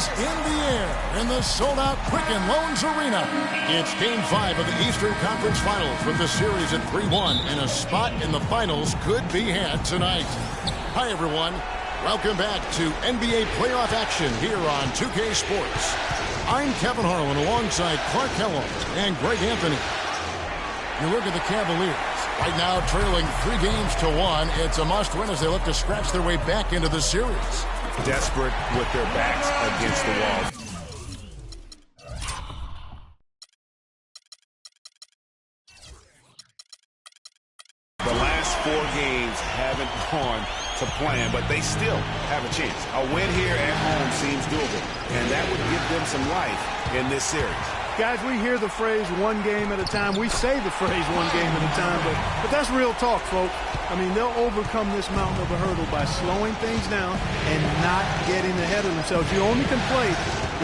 is in the air in the sold-out Quicken Loans Arena. It's Game 5 of the Eastern Conference Finals with the series at 3-1, and a spot in the finals could be had tonight. Hi, everyone. Welcome back to NBA playoff action here on 2K Sports. I'm Kevin Harlan alongside Clark Kellogg and Greg Anthony. You look at the Cavaliers. Right now, trailing 3-1. It's a must-win as they look to scratch their way back into the series. Desperate with their backs against the wall. The last 4 games haven't gone to plan, but they still have a chance. A win here at home seems doable, and that would give them some life in this series. Guys, we hear the phrase one game at a time. We say the phrase one game at a time, but that's real talk, folks. I mean, they'll overcome this mountain of a hurdle by slowing things down and not getting ahead of themselves. You only can play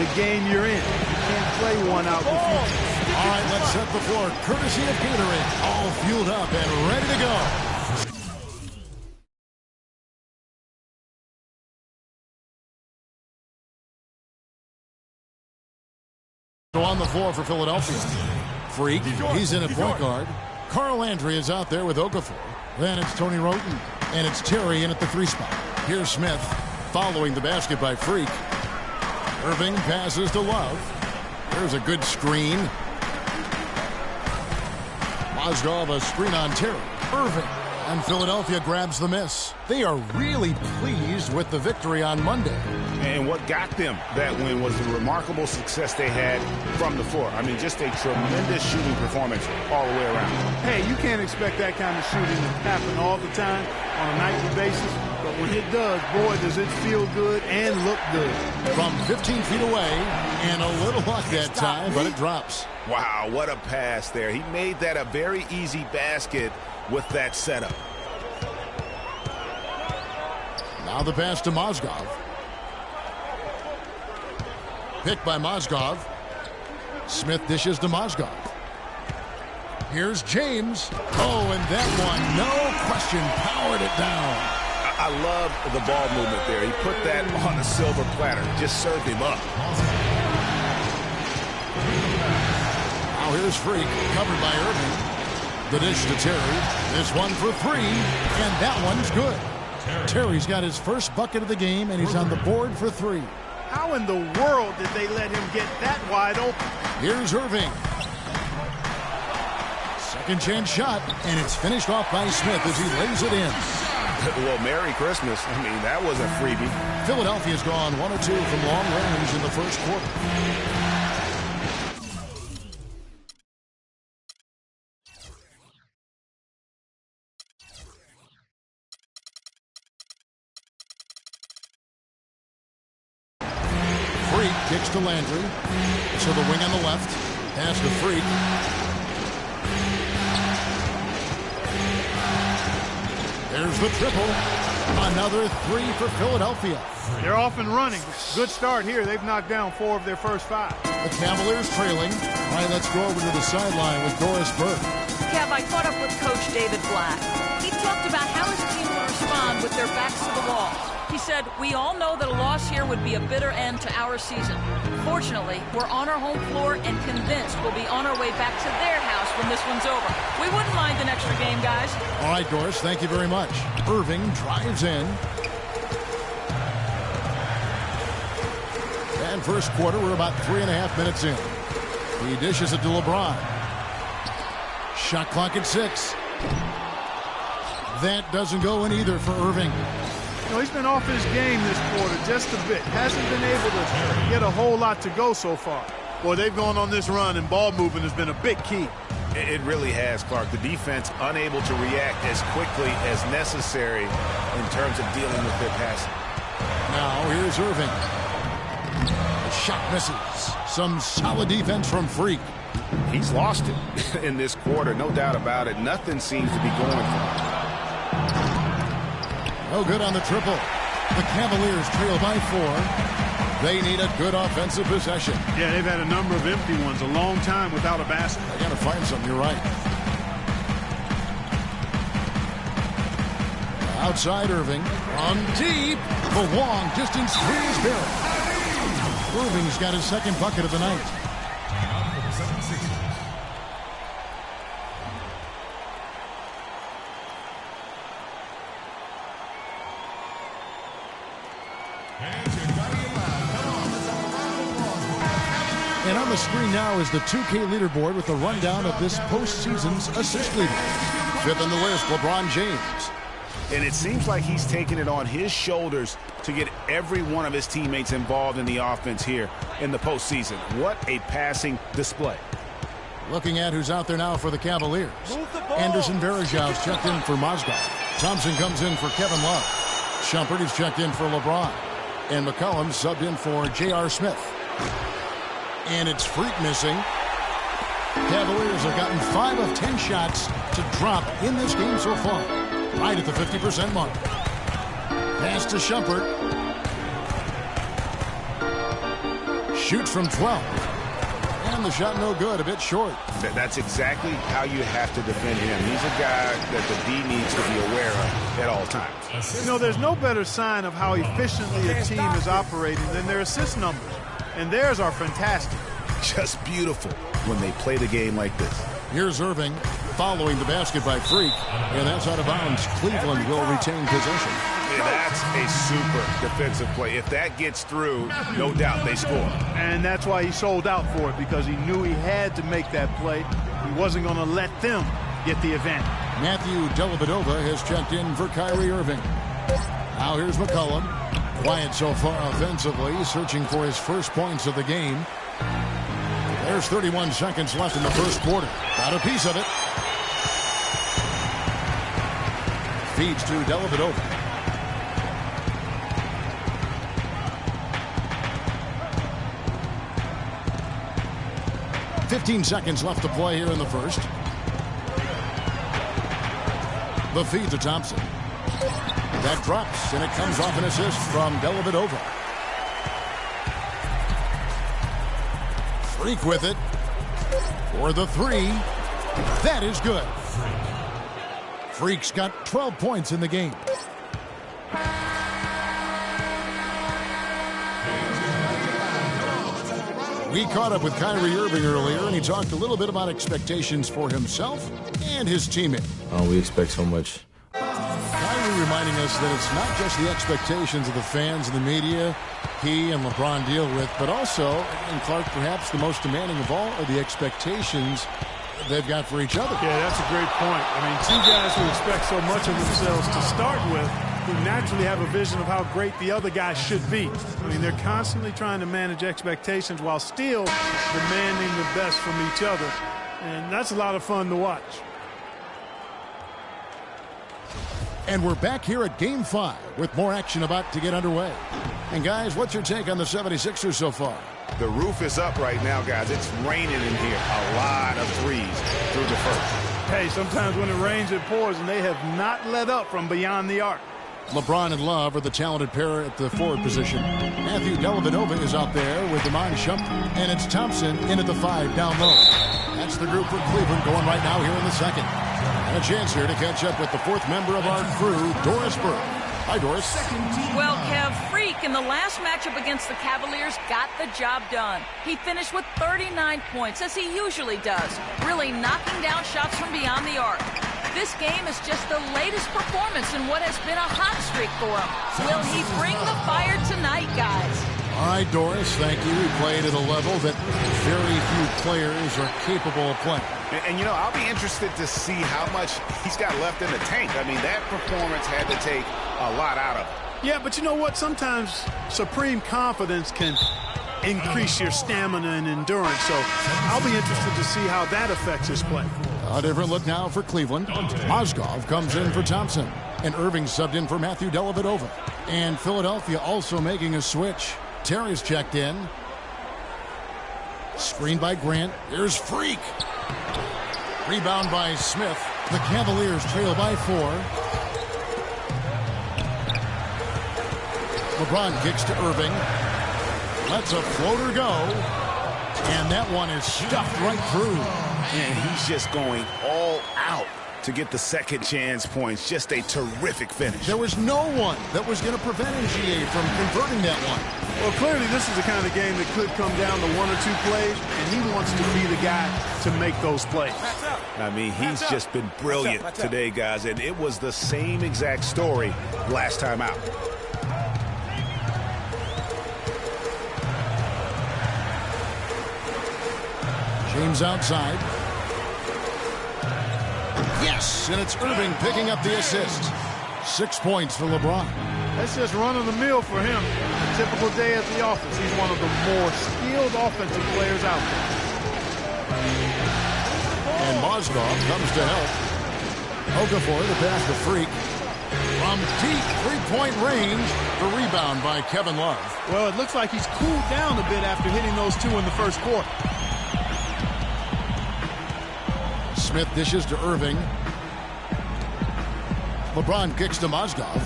the game you're in. You can't play one out in the future. All right, let's set the floor. Courtesy of Gatorade, all fueled up and ready to go. On the floor for Philadelphia. Freak, he's in at point guard. Carl Landry is out there with Okafor. Then it's Tony Roten, and it's Terry in at the 3 spot. Here's Smith following the basket by Freak. Irving passes to Love. There's a good screen. Mozgov a screen on Terry. Irving, and Philadelphia grabs the miss. They are really pleased with the victory on Monday. And what got them that win was the remarkable success they had from the floor. I mean, just a tremendous shooting performance all the way around. Hey, you can't expect that kind of shooting to happen all the time on a nightly basis. But when it does, boy, does it feel good and look good. From 15 feet away, and a little luck that time, but it drops. Wow, what a pass there. He made that a very easy basket with that setup. Now the pass to Mozgov. Picked by Mozgov. Smith dishes to Mozgov. Here's James. Oh, and that one, no question, powered it down. I love the ball movement there. He put that on a silver platter. Just served him up. Now here's Freak, covered by Irving. The dish to Terry. This one for 3, and that one's good. Terry's got his first bucket of the game, and he's on the board for 3. How in the world did they let him get that wide open? Here's Irving. Second chance shot, and it's finished off by Smith as he lays it in. Well, Merry Christmas. I mean, that was a freebie. Philadelphia's gone 1 or 2 from long range in the first quarter. Freak kicks to Landry. So the wing on the left. Pass to Freak. There's the triple. Another 3 for Philadelphia. They're off and running. Good start here. They've knocked down 4 of their first 5. The Cavaliers trailing. All right, let's go over to the sideline with Doris Burke. Kev, I caught up with Coach David Black. He talked about how his team will respond with their backs to the wall. He said, we all know that a loss here would be a bitter end to our season. Fortunately, we're on our home floor and convinced we'll be on our way back to their house when this one's over. We wouldn't mind an extra game, guys. All right, Doris, thank you very much. Irving drives in. And first quarter, we're about 3.5 minutes in. He dishes it to LeBron. Shot clock at 6. That doesn't go in either for Irving. You know, he's been off his game this quarter just a bit. Hasn't been able to get a whole lot to go so far. Boy, they've gone on this run, and ball movement has been a big key. It really has, Clark. The defense unable to react as quickly as necessary in terms of dealing with their passing. Now here's Irving. The shot misses. Some solid defense from Freak. He's lost it in this quarter, no doubt about it. Nothing seems to be going for him. No good on the triple. The Cavaliers trail by 4. They need a good offensive possession. Yeah, they've had a number of empty ones, a long time without a basket. They got to find something, you're right. Outside Irving. On deep. The long distance three is Barrett. Irving's got his second bucket of the night. And on the screen now is the 2K leaderboard with the rundown of this postseason's assist leader. Fifth on the list, LeBron James. And it seems like he's taking it on his shoulders to get every one of his teammates involved in the offense here in the postseason. What a passing display. Looking at who's out there now for the Cavaliers. Anderson Varejau's checked in for Mozgov. Thompson comes in for Kevin Love. Shumpert is checked in for LeBron. And McCollum subbed in for J.R. Smith. And it's Freak missing. Cavaliers have gotten 5 of 10 shots to drop in this game so far. Right at the 50% mark. Pass to Shumpert. Shoots from 12. And the shot no good, a bit short. That's exactly how you have to defend him. He's a guy that the D needs to be aware of at all times. You know, there's no better sign of how efficiently a team is operating than their assist numbers. And theirs are fantastic. Just beautiful when they play the game like this. Here's Irving following the basket by Freak, and that's out of bounds. Cleveland will retain possession. Yeah, that's a super defensive play. If that gets through, no doubt they score. And that's why he sold out for it, because he knew he had to make that play. He wasn't going to let them get the advantage. Matthew Dellavedova has checked in for Kyrie Irving. Now here's McCollum. Quiet so far offensively, searching for his first points of the game. There's 31 seconds left in the first quarter. Got a piece of it. Feeds to Dellavedova. $15 seconds left to play here in the first. The feed to Thompson. That drops, and it comes off an assist from Dellavedova. Freak with it for the three. That is good. Freak's got 12 points in the game. We caught up with Kyrie Irving earlier, and he talked a little bit about expectations for himself and his teammate. We expect so much. Kyrie reminding us that it's not just the expectations of the fans and the media he and LeBron deal with, but also, and Clark, perhaps the most demanding of all, are the expectations they've got for each other. Yeah, that's a great point. I mean, two guys who expect so much of themselves to start with, who naturally have a vision of how great the other guy should be. I mean, they're constantly trying to manage expectations while still demanding the best from each other. And that's a lot of fun to watch. And we're back here at Game 5 with more action about to get underway. And guys, what's your take on the 76ers so far? The roof is up right now, guys. It's raining in here. A lot of threes through the first. Hey, sometimes when it rains, it pours, and they have not let up from beyond the arc. LeBron and Love are the talented pair at the forward position. Matthew Dellavedova is out there with Iman Shumpert. And it's Thompson in at the 5 down low. That's the group for Cleveland going right now here in the second. And a chance here to catch up with the fourth member of our crew, Doris Burke. Hi, Doris. Well, Kev, Freak in the last matchup against the Cavaliers got the job done. He finished with 39 points, as he usually does, really knocking down shots from beyond the arc. This game is just the latest performance in what has been a hot streak for him. Will he bring the fire tonight, guys? All right, Doris, thank you. He played at a level that very few players are capable of playing. And, you know, I'll be interested to see how much he's got left in the tank. I mean, that performance had to take a lot out of him. Yeah, but you know what? Sometimes supreme confidence can increase your stamina and endurance. So I'll be interested to see how that affects his play. A different look now for Cleveland. Mozgov comes in for Thompson. And Irving subbed in for Matthew Dellavedova. And Philadelphia also making a switch. Terry's checked in. Screen by Grant. Here's Freak. Rebound by Smith. The Cavaliers trail by 4. LeBron kicks to Irving. Lets a floater go. And that one is stuffed right through. And he's just going all out to get the second chance points. Just a terrific finish. There was no one that was going to prevent NGA from converting that one. Well, clearly this is the kind of game that could come down to 1 or 2 plays, and he wants to be the guy to make those plays. I mean, he's just been brilliant today, guys, and it was the same exact story last time out. James outside. Yes, and it's Irving picking up the assist. 6 points for LeBron. That's just run-of-the-mill for him. A typical day at the office. He's one of the more skilled offensive players out there. And Mozgov comes to help. Okafor, the pass to Freak. From deep three-point range, the rebound by Kevin Love. Well, it looks like he's cooled down a bit after hitting those 2 in the first quarter. Smith dishes to Irving. LeBron kicks to Mozgov.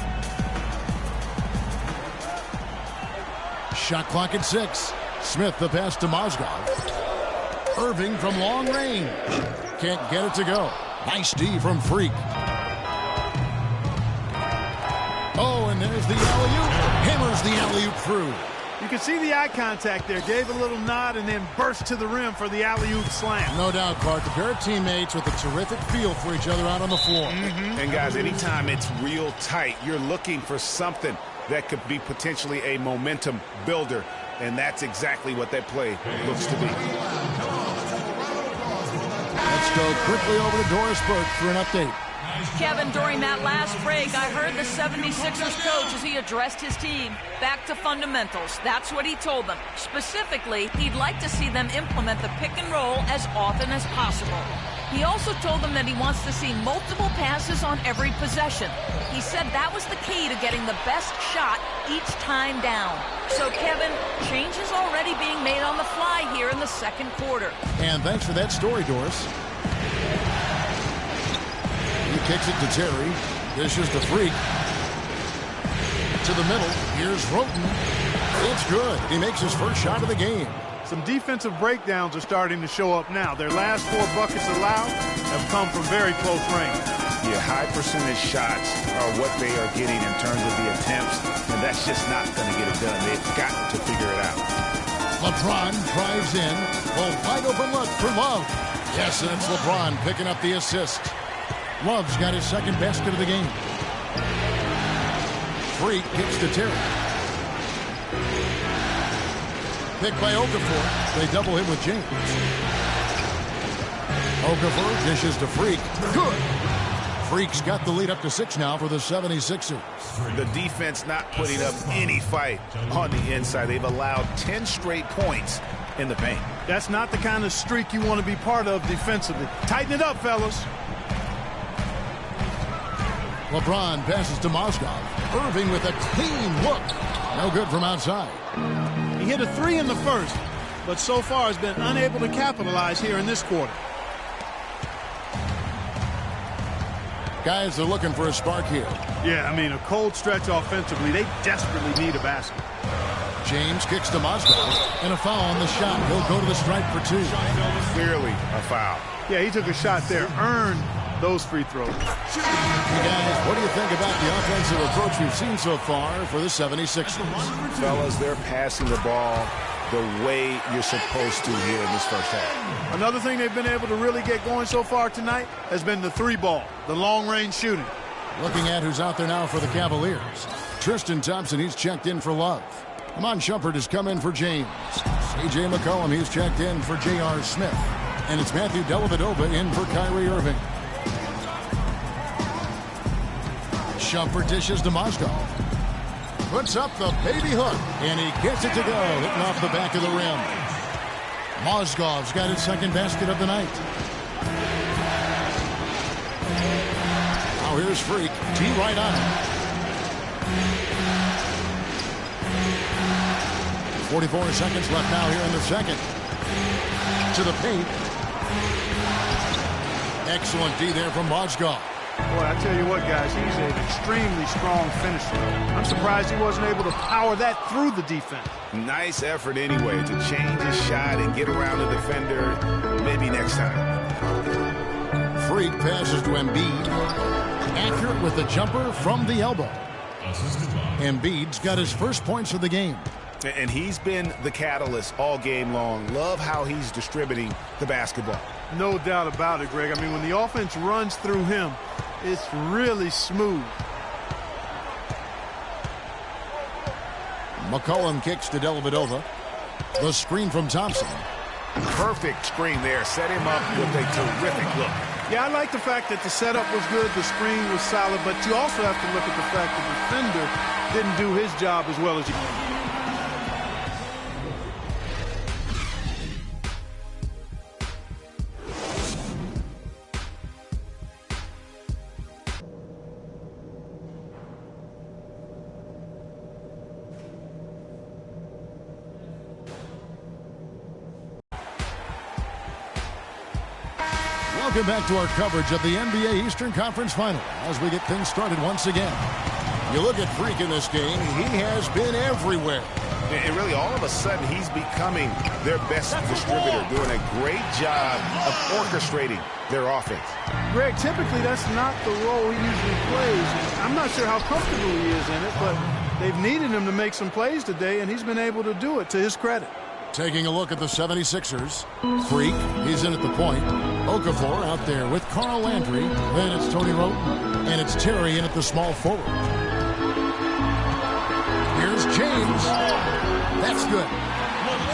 Shot clock at 6. Smith the pass to Mozgov. Irving from long range. Can't get it to go. Nice D from Freak. Oh, and there's the alley-oop. Hammers the alley-oop through. You can see the eye contact there. Gave a little nod and then burst to the rim for the alley-oop slam. No doubt, Clark. A pair of teammates with a terrific feel for each other out on the floor. And, guys, anytime it's real tight, you're looking for something that could be potentially a momentum builder, and that's exactly what that play looks to be. Let's go quickly over to Doris Burke for an update. Kevin, during that last break, I heard the 76ers coach as he addressed his team. Back to fundamentals. That's what he told them. Specifically, he'd like to see them implement the pick and roll as often as possible. He also told them that he wants to see multiple passes on every possession. He said that was the key to getting the best shot each time down. So, Kevin, change is already being made on the fly here in the second quarter. And thanks for that story, Doris. He kicks it to Terry. Dishes to Freak. To the middle. Here's Roten. It's good. He makes his first shot of the game. Some defensive breakdowns are starting to show up now. Their last 4 buckets allowed have come from very close range. Yeah, high percentage shots are what they are getting in terms of the attempts, and that's just not going to get it done. They've got to figure it out. LeBron drives in. Well, wide open look for Love. Yes, and it's LeBron picking up the assist. Love's got his second basket of the game. Freak kicks to Terry. Picked by Okafor. They double him with James. Okafor dishes to Freak. Good. Freak's got the lead up to 6 now for the 76ers. The defense not putting up any fight on the inside. They've allowed 10 straight points in the paint. That's not the kind of streak you want to be part of defensively. Tighten it up, fellas. LeBron passes to Mozgov. Irving with a clean look. No good from outside. He hit a 3 in the first, but so far has been unable to capitalize here in this quarter. Guys are looking for a spark here. Yeah, I mean, a cold stretch offensively. They desperately need a basket. James kicks to Mozgov, and a foul on the shot. He'll go to the stripe for 2. Clearly a foul. Yeah, he took a shot there, earned those free throws. Hey guys, what do you think about the offensive approach we've seen so far for the 76ers? Fellas, they're passing the ball the way you're supposed to here in this first half. Another thing they've been able to really get going so far tonight has been the 3-ball, the long-range shooting. Looking at who's out there now for the Cavaliers. Tristan Thompson, he's checked in for Love. Amon Shumpert has come in for James. A.J. McCollum, he's checked in for J.R. Smith. And it's Matthew Dellavedova in for Kyrie Irving. Shumpert dishes to Mozgov. Puts up the baby hook, and he gets it to go, hitting off the back of the rim. Mozgov's got his second basket of the night. Now here's Freak. T right on him. 44 seconds left now here in the second. To the paint. Excellent D there from Mozgov. Boy, I tell you what, guys, he's an extremely strong finisher. I'm surprised he wasn't able to power that through the defense. Nice effort anyway to change his shot and get around the defender maybe next time. Freak passes to Embiid. Accurate with the jumper from the elbow. Embiid's got his first points of the game. And he's been the catalyst all game long. Love how he's distributing the basketball. No doubt about it, Greg. I mean, when the offense runs through him, it's really smooth. McCollum kicks to Dellavedova. The screen from Thompson. Perfect screen there. Set him up with a terrific look. Yeah, I like the fact that the setup was good, the screen was solid, but you also have to look at the fact the defender didn't do his job as well as he could. Welcome back to our coverage of the NBA Eastern Conference Final as we get things started once again. You look at Freak in this game, he has been everywhere. And really, all of a sudden, he's becoming their best distributor, doing a great job of orchestrating their offense. Greg, typically that's not the role he usually plays. I'm not sure how comfortable he is in it, but they've needed him to make some plays today, and he's been able to do it to his credit. Taking a look at the 76ers. Freak, he's in at the point. Okafor out there with Carl Landry. Then it's Tony Roten. And it's Terry in at the small forward. Here's James. That's good.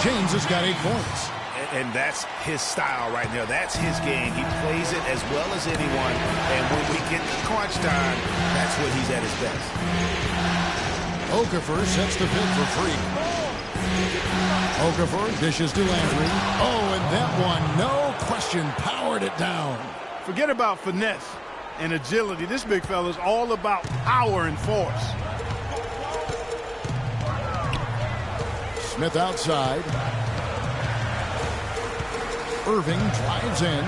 James has got 8 points. And that's his style right there. That's his game. He plays it as well as anyone. And when we get crunch time, that's when he's at his best. Okafor sets the pick for Freak. Okafor dishes to Landry. Oh, and that one, no question, powered it down. Forget about finesse and agility. This big fella is all about power and force. Smith outside. Irving drives in.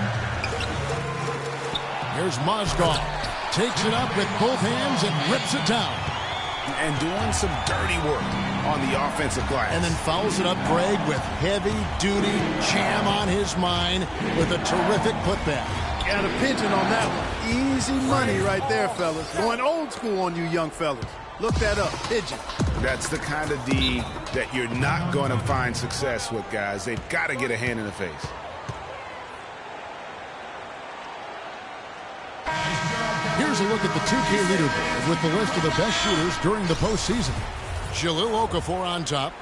Here's Mozgov. Takes it up with both hands and rips it down. And doing some dirty work on the offensive glass. And then fouls it up, Greg, with heavy-duty jam on his mind with a terrific putback. Got a pigeon on that one. Easy money right there, fellas. Going old school on you young fellas. Look that up, pigeon. That's the kind of D that you're not going to find success with, guys. They've got to get a hand in the face. Here's a look at the 2K leaderboard with the list of the best shooters during the postseason. Jahlil Okafor on top.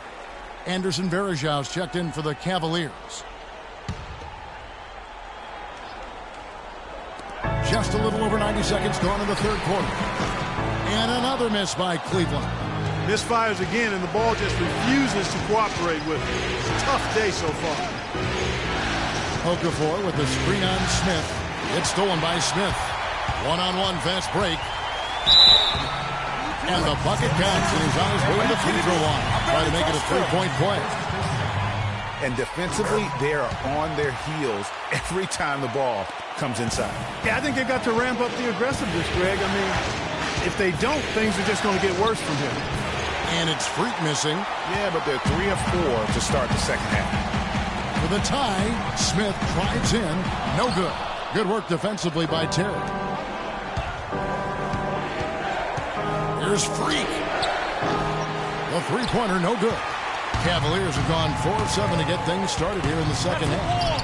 Anderson Varejão's checked in for the Cavaliers. Just a little over 90 seconds gone in the third quarter. And another miss by Cleveland. Misfires again, and the ball just refuses to cooperate with it. It's a tough day so far. Okafor with the screen on Smith. It's stolen by Smith. One-on-one fast break. And the bucket counts, and he's on his way to the free throw line. Trying to make it a three-point play. And defensively, they are on their heels every time the ball comes inside. Yeah, I think they got to ramp up the aggressiveness, Greg. I mean, if they don't, things are just going to get worse from here. And it's Freak missing. Yeah, but they're 3 of 4 to start the second half. With a tie, Smith drives in. No good. Good work defensively by Terry. Here's Freak. The three-pointer, no good. Cavaliers have gone 4 of 7 to get things started here in the second half.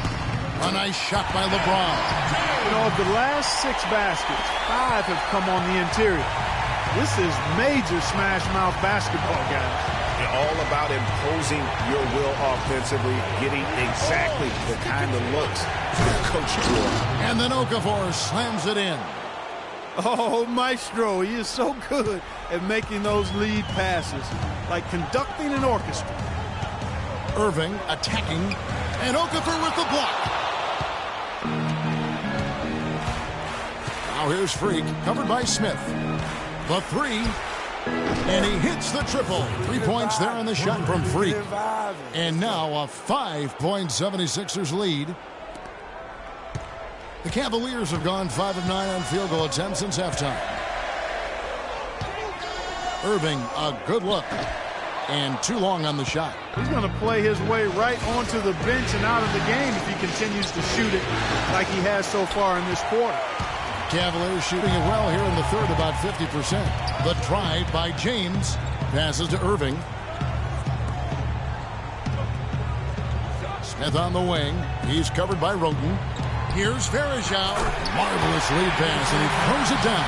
A nice shot by LeBron. You know, of the last 6 baskets, 5 have come on the interior. This is major smash-mouth basketball, guys. All about imposing your will offensively, getting exactly the kind of looks that Coach Drew. And then Okafor slams it in. Oh, Maestro, he is so good at making those lead passes, like conducting an orchestra. Irving attacking, and Okafor with the block. Now here's Freak, covered by Smith. The three, and he hits the triple. 3 points there on the shot from Freak. And now a 5-point 76ers lead. The Cavaliers have gone 5 of 9 on field goal attempts since halftime. Irving, a good look. and too long on the shot. He's going to play his way right onto the bench and out of the game if he continues to shoot it like he has so far in this quarter. Cavaliers shooting it well here in the third, about 50%. The drive by James. Passes to Irving. Smith on the wing. He's covered by Roten. Here's Varejao. Marvelous lead pass, and he throws it down.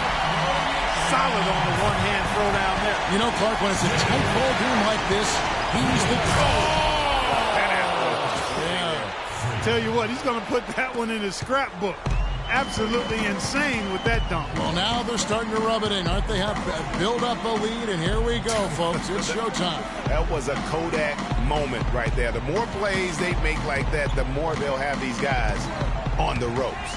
Solid on the one-hand throw down there. You know, Clark, when it's a tight ball game like this, he's the Yeah. Tell you what, he's going to put that one in his scrapbook. Absolutely insane with that dunk. Well, now they're starting to rub it in, aren't they? Have build up a lead, and here we go, folks. It's showtime. That was a Kodak moment right there. The more plays they make like that, the more they'll have these guys on the ropes.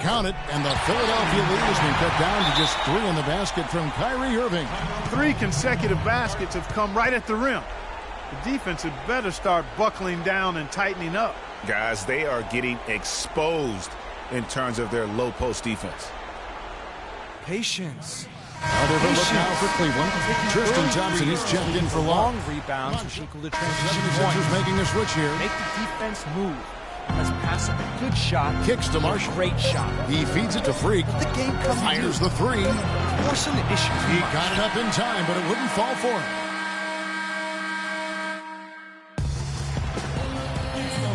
Count it, and the Philadelphia lead has been cut down to just 3 in the basket from Kyrie Irving. 3 consecutive baskets have come right at the rim. The defense had better start buckling down and tightening up. Guys, they are getting exposed in terms of their low post defense. Patience. Another look now for Cleveland. Tristan Thompson is checked in for long. Rebounds, which equal to transition 76ers points. making a switch here. Make the defense move. Let's pass up a good shot. Kicks to Marshall. Great shot. He feeds it to Freak. The game comes Fires the 3. Forcing the issue. He got it up in time, but it wouldn't fall for him.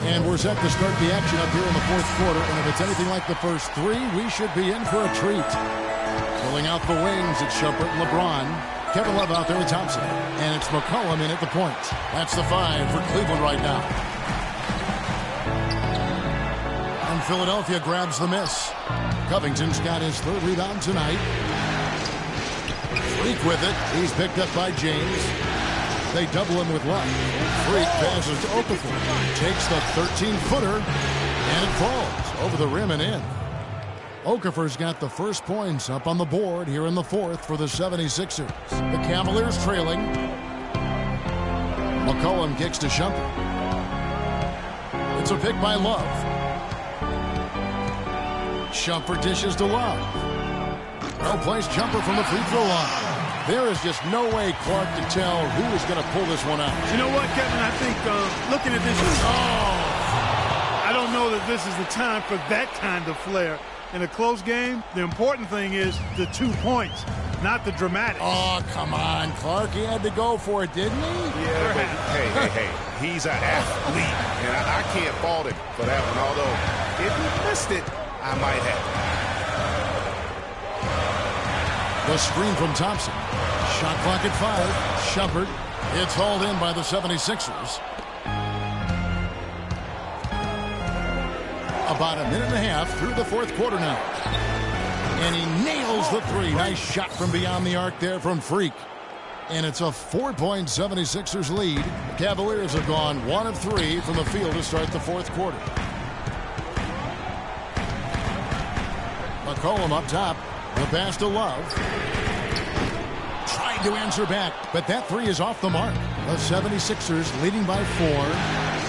And we're set to start the action up here in the fourth quarter. And if it's anything like the first 3, we should be in for a treat. Filling out the wings, it's Shumpert and LeBron. Kevin Love out there with Thompson. And it's McCollum in at the point. That's the 5 for Cleveland right now. And Philadelphia grabs the miss. Covington's got his 3rd rebound tonight. Freak with it. He's picked up by James. They double him with Love. Freak passes to Okafor. Takes the 13-footer, and it falls over the rim and in. Okafor's got the first points up on the board here in the fourth for the 76ers. The Cavaliers trailing. McCollum kicks to Shumpert. It's a pick by Love. Shumpert dishes to Love. Well-placed jumper from the free throw line. There is just no way, Clark, to tell who is going to pull this one out. You know what, Kevin? I think looking at this, I don't know that this is the time for that kind of flair. In a close game, the important thing is the 2 points, not the dramatic. Oh, come on, Clark. He had to go for it, didn't he? Yeah, but hey, he's an athlete, and I can't fault him for that one. Although, if he missed it, I might have. The screen from Thompson. Shot clock at 5. Shumpert. It's hauled in by the 76ers. About a minute and a half through the fourth quarter now. And he nails the 3. Nice shot from beyond the arc there from Freak. And it's a 4-point 76ers lead. The Cavaliers have gone 1 of 3 from the field to start the fourth quarter. McCollum up top. The pass to Love. Tried to answer back, but that 3 is off the mark. The 76ers leading by 4.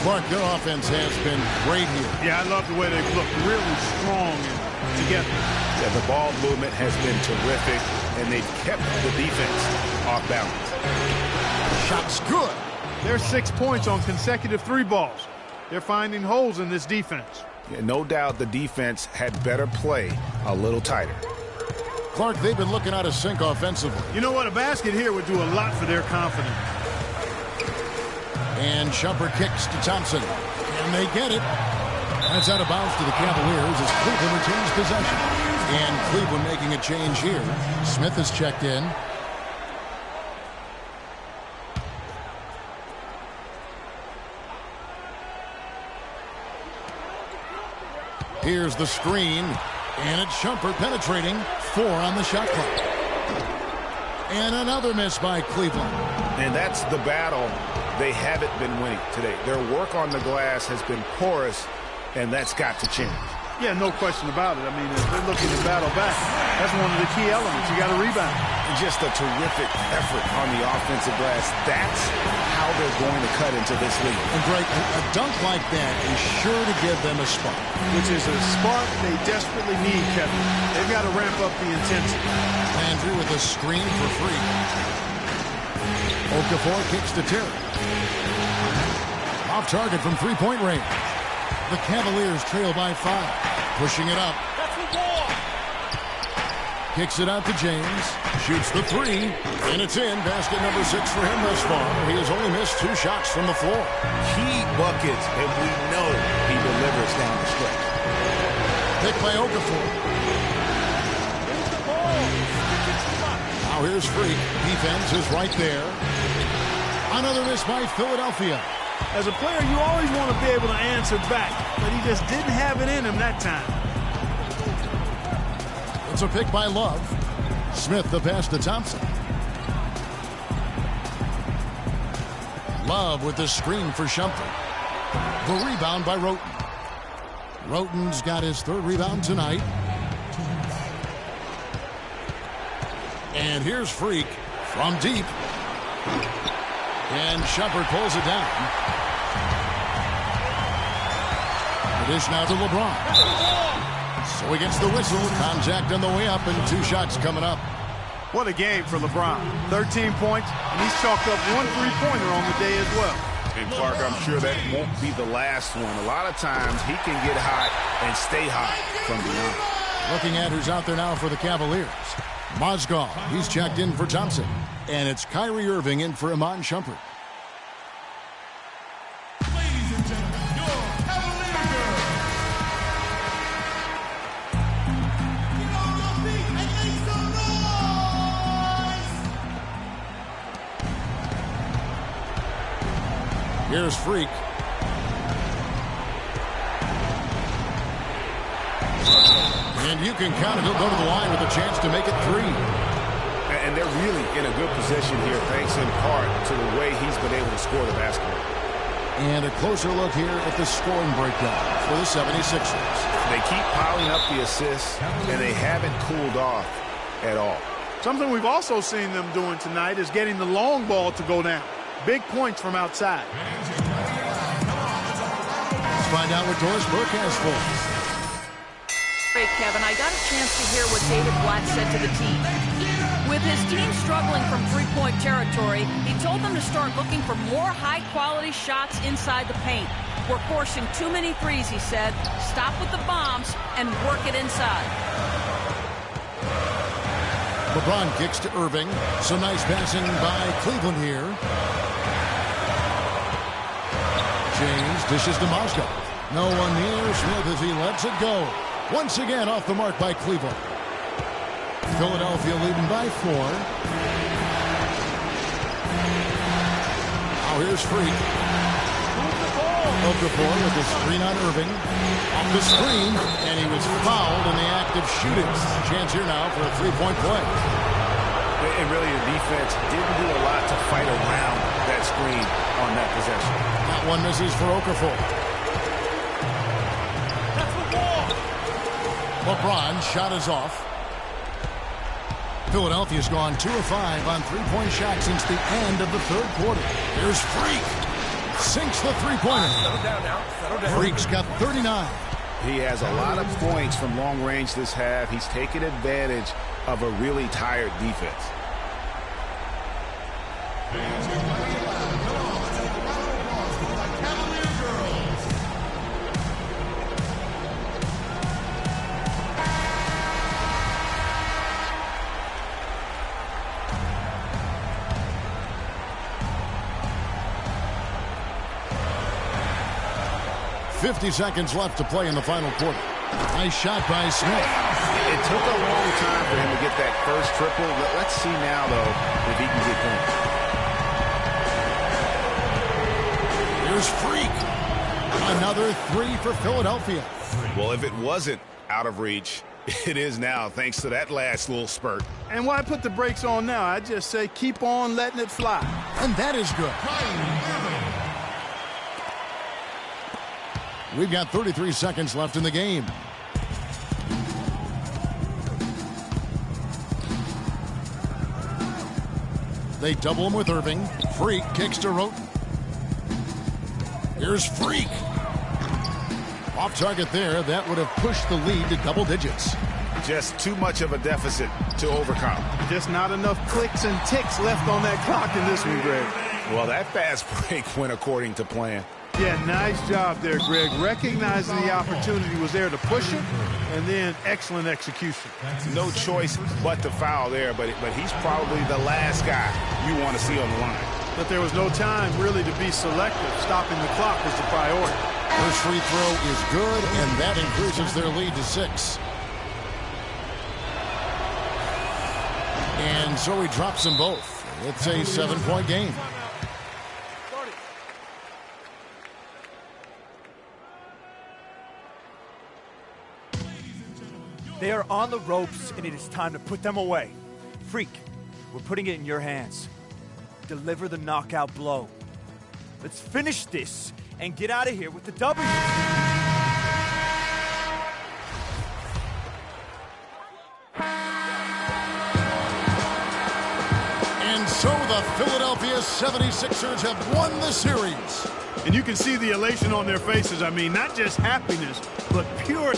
Clark, their offense has been great here. Yeah, I love the way they've looked really strong and together. Yeah, the ball movement has been terrific, and they've kept the defense off balance. Shot's good. There's 6 points on consecutive 3 balls. They're finding holes in this defense. Yeah, no doubt the defense had better play a little tighter. Clark, they've been looking out of sync offensively. You know what? A basket here would do a lot for their confidence. And Shumpert kicks to Thompson. And they get it. That's out of bounds to the Cavaliers as Cleveland retains possession. And Cleveland making a change here. Smith is checked in. Here's the screen. And it's Shumpert penetrating. 4 on the shot clock. And another miss by Cleveland. And that's the battle they haven't been winning today. Their work on the glass has been porous, and that's got to change. Yeah, no question about it. I mean, if they're looking to battle back, that's one of the key elements. You got to rebound. Just a terrific effort on the offensive glass. That's how they're going to cut into this league. And Greg, a dunk like that is sure to give them a spark. Which is a spark they desperately need, Kevin. They've got to ramp up the intensity. Andrew with a screen for free. Okafor kicks to Terry. Off target from three-point range. The Cavaliers trail by 5. Pushing it up. Kicks it out to James. Shoots the 3. And it's in. Basket number 6 for him thus far. He has only missed 2 shots from the floor. Key buckets, and we know he delivers down the stretch. Picked by Okafor. Now here's Freak. Defense is right there. Another miss by Philadelphia. As a player, you always want to be able to answer back, but he just didn't have it in him that time. It's a pick by Love. Smith the pass to Thompson. Love with the screen for Shumpert. The rebound by Roten. Roten's got his 3rd rebound tonight. And here's Freak from deep. And Shumpert pulls it down. The dish now to LeBron. So he gets the whistle. Contact on the way up and 2 shots coming up. What a game for LeBron. 13 points, and he's chalked up 1 3-pointer on the day as well. And Clark, I'm sure that won't be the last one. A lot of times he can get hot and stay hot from beyond. Looking at who's out there now for the Cavaliers. Mozgov, he's checked in for Thompson. And it's Kyrie Irving in for Iman Shumpert. Ladies and gentlemen, your Cavalier girls. Get on your feet and make some noise. Here's Freak. And you can count it. He'll go to the line with a chance to make it 3. And they're really in a good position here, thanks in part to the way he's been able to score the basketball. And a closer look here at the scoring breakdown for the 76ers. They keep piling up the assists, and they haven't cooled off at all. Something we've also seen them doing tonight is getting the long ball to go down. Big points from outside. Let's find out what Doris Burke has for us. Great, Kevin. I got a chance to hear what David Black said to the team. With his team struggling from three-point territory, he told them to start looking for more high-quality shots inside the paint. We're forcing too many threes, he said. Stop with the bombs and work it inside. LeBron kicks to Irving. Some nice passing by Cleveland here. James dishes to Mozgov. No one near Smith as he lets it go. Once again off the mark by Cleveland. Philadelphia leading by 4. Now here's Freak. Okafor with the screen on Irving. Off the screen, and he was fouled in the act of shooting. Chance here now for a 3-point play. And really the defense didn't do a lot to fight around that screen on that possession. That one misses for Okafor. LeBron's shot is off. Philadelphia's gone 2 of 5 on 3-point shots since the end of the 3rd quarter. Here's Freak. Sinks the 3-pointer. Settle down now. Settle down. Freak's got 39. He has a lot of points from long range this half. He's taken advantage of a really tired defense. .50 seconds left to play in the final quarter. Nice shot by Smith. It took a long time for him to get that first triple. Let's see now, though, if he can get points. Here's Freak. Another 3 for Philadelphia. Well, if it wasn't out of reach, it is now, thanks to that last little spurt. And why put the brakes on now? I just say keep on letting it fly. And that is good. We've got 33 seconds left in the game. They double him with Irving. Freak kicks to Roten. Here's Freak. Off target there. That would have pushed the lead to double digits. Just too much of a deficit to overcome. Just not enough clicks and ticks left on that clock in this one, Greg. Well, that fast break went according to plan. Yeah, nice job there, Greg. Recognizing the opportunity was there to push it, and then excellent execution. No choice but to foul there, but he's probably the last guy you want to see on the line. But there was no time really to be selective. Stopping the clock was the priority. First free throw is good, and that increases their lead to 6. And so he drops them both. It's a 7-point game. They are on the ropes, and it is time to put them away. Freak, we're putting it in your hands. Deliver the knockout blow. Let's finish this and get out of here with the W. And so the Philadelphia 76ers have won the series. And you can see the elation on their faces. I mean, not just happiness, but pure...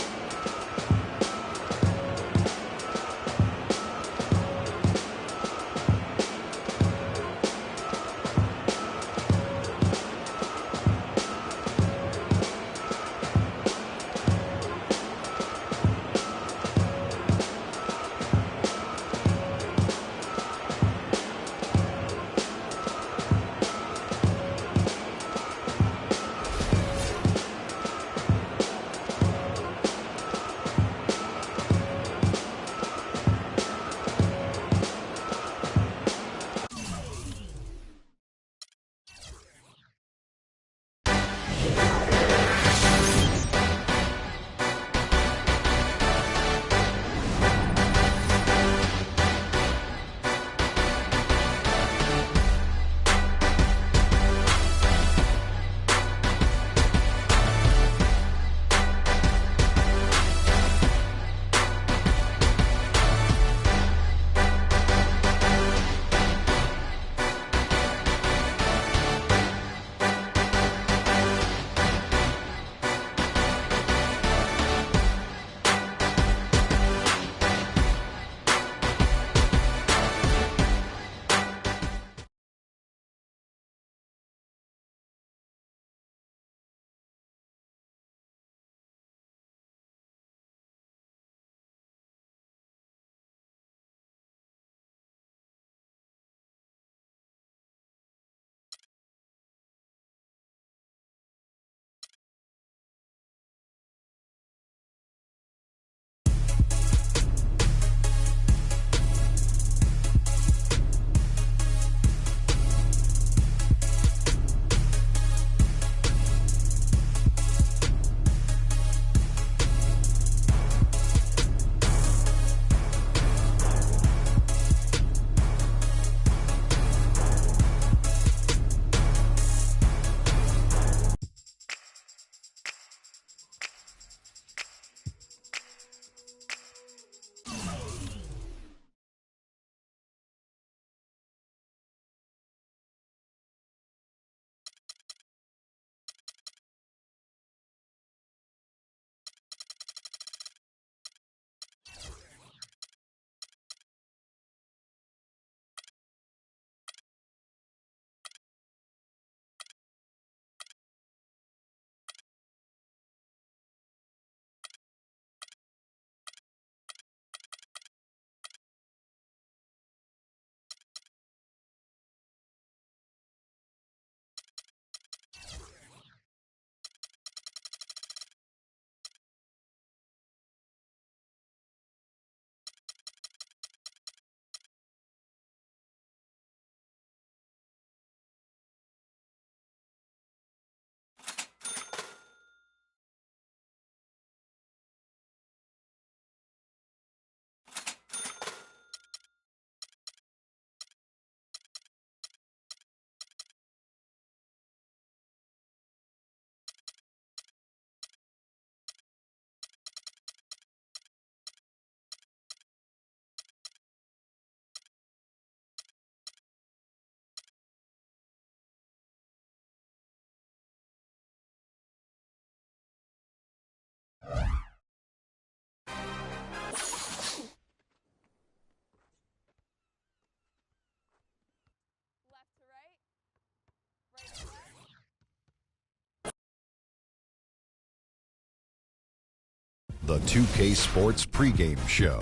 the 2K Sports pregame show.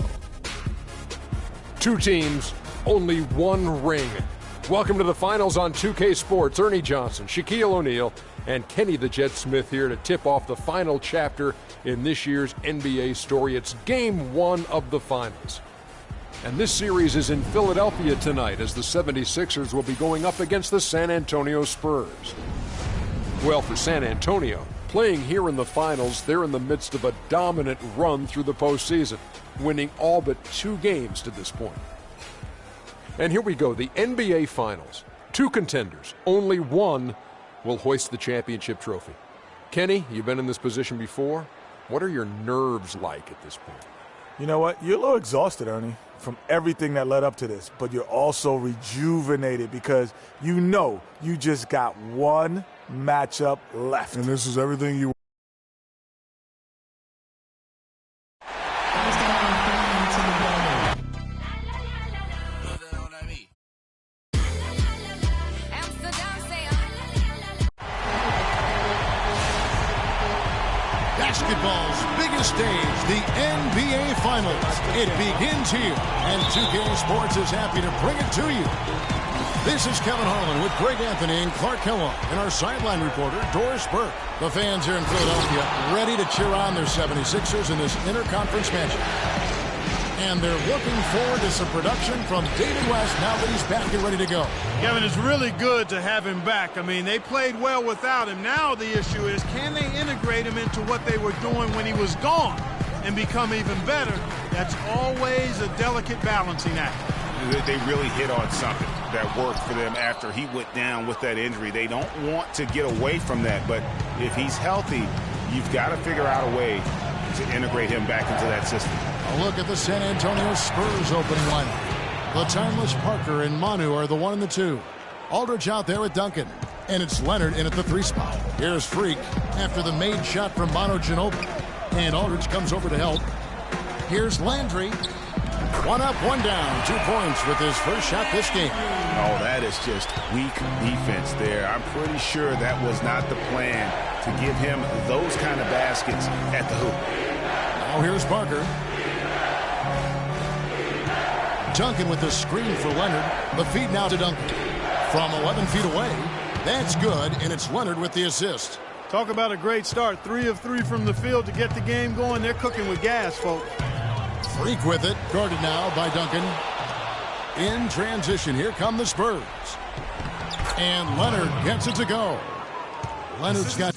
Two teams, only one ring. Welcome to the finals on 2K Sports. Ernie Johnson, Shaquille O'Neal, and Kenny the Jet Smith here to tip off the final chapter in this year's NBA story. It's game one of the finals. And this series is in Philadelphia tonight as the 76ers will be going up against the San Antonio Spurs. Well, for San Antonio, playing here in the finals, they're in the midst of a dominant run through the postseason, winning all but 2 games to this point. And here we go, the NBA Finals. 2 contenders, only one will hoist the championship trophy. Kenny, you've been in this position before. What are your nerves like at this point? You know what? You're a little exhausted, Ernie, from everything that led up to this, but you're also rejuvenated because you know you just got one matchup left. And this is everything you Basketball's biggest stage, the NBA Finals. It begins here, and 2K Sports is happy to bring it to you. This is Kevin Harlan with Greg Anthony and Clark Kellogg and our sideline reporter, Doris Burke. The fans here in Philadelphia ready to cheer on their 76ers in this interconference matchup. And they're looking forward to some production from David West now that he's back and ready to go. Kevin, it's really good to have him back. I mean, they played well without him. Now the issue is, can they integrate him into what they were doing when he was gone and become even better? That's always a delicate balancing act. They really hit on something that worked for them after he went down with that injury. They don't want to get away from that, but if he's healthy, you've got to figure out a way to integrate him back into that system. A look at the San Antonio Spurs opening lineup. The timeless Parker and Manu are the 1 and the 2. Aldridge out there with Duncan. And it's Leonard in at the 3 spot. Here's Freak after the made shot from Manu Ginobili. And Aldridge comes over to help. Here's Landry. 1 up, 1 down. 2 points with his first shot this game. Oh, that is just weak defense there. I'm pretty sure that was not the plan to give him those kind of baskets at the hoop. Now here's Parker. Duncan with the screen for Leonard. The feed now to Duncan. From 11 feet away. That's good, and it's Leonard with the assist. Talk about a great start. 3 of 3 from the field to get the game going. They're cooking with gas, folks. Freak with it. Guarded now by Duncan. In transition, here come the Spurs. And Leonard gets it to go. Leonard's got...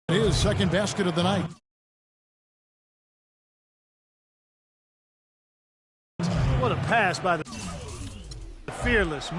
his second basket of the night. What a pass by the fearless.